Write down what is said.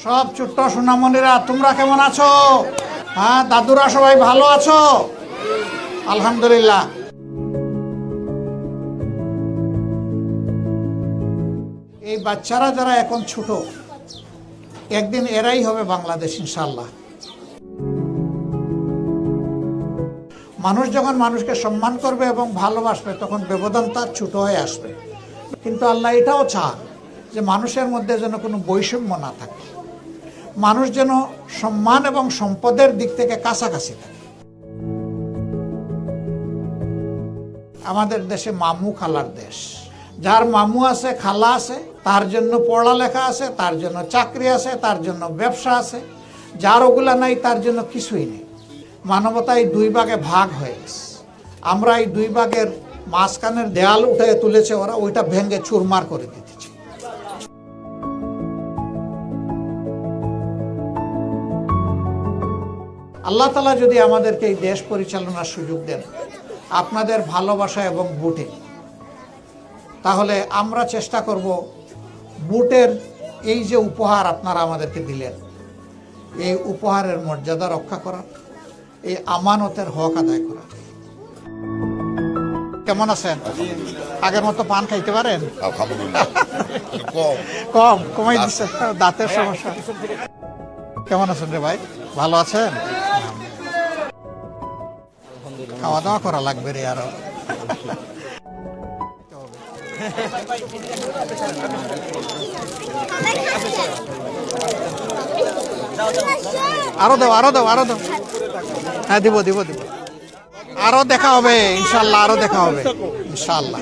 সব ছোট্ট সোনামণিরা তোমরা কেমন আছো? হ্যাঁ, দাদুরা সবাই ভালো আছো? আলহামদুলিল্লাহ। এই বাচ্চারা যারা এখন ছোট, একদিন এরাই হবে বাংলাদেশ ইনশাআল্লাহ। মানুষ যখন মানুষকে সম্মান করবে এবং ভালোবাসবে তখন ব্যবধান তার ছোট হয়ে আসবে। কিন্তু আল্লাহ এটাও চান যে মানুষের মধ্যে যেন কোনো বৈষম্য না থাকে, মানুষ যেন সম্মান এবং সম্পদের দিক থেকে কাছাকাছি থাকে। আমাদের দেশে মামু খালার দেশ। যার মামু আছে, খালা আছে, তার জন্য পড়ালেখা আছে, তার জন্য চাকরি আছে, তার জন্য ব্যবসা আছে। যার ওগুলা নাই তার জন্য কিছুই নেই। মানবতা এই দুই ভাগে ভাগ হয়ে গেছে। আমরা এই দুই ভাগের মাঝখানের দেয়াল উঠে তুলেছে ওরা, ওইটা ভেঙে চুরমার করে দিতেছে। আল্লাহ তাআলা যদি আমাদেরকে এই দেশ পরিচালনার সুযোগ দেন আপনাদের ভালোবাসা এবং ভোটে, তাহলে আমরা চেষ্টা করব ভোটের এই যে উপহার আপনারা আমাদেরকে দিলেন, এই উপহারের মর্যাদা রক্ষা করা, এই আমানতের হক আদায় করা। কেমন আছেন? আগের মতো পান খাইতে পারেন? কম কমাই দিচ্ছে, দাঁতের সমস্যা। কেমন আছেন রে ভাই? ভালো আছেন? খাওয়া দাওয়া করা লাগবে রে আরো। আরো দাও, আরো দাও, আরো দাও। হ্যাঁ, দিব দিব দিব। আরো দেখা হবে ইনশাল্লাহ, আরো দেখা হবে ইনশাল্লাহ।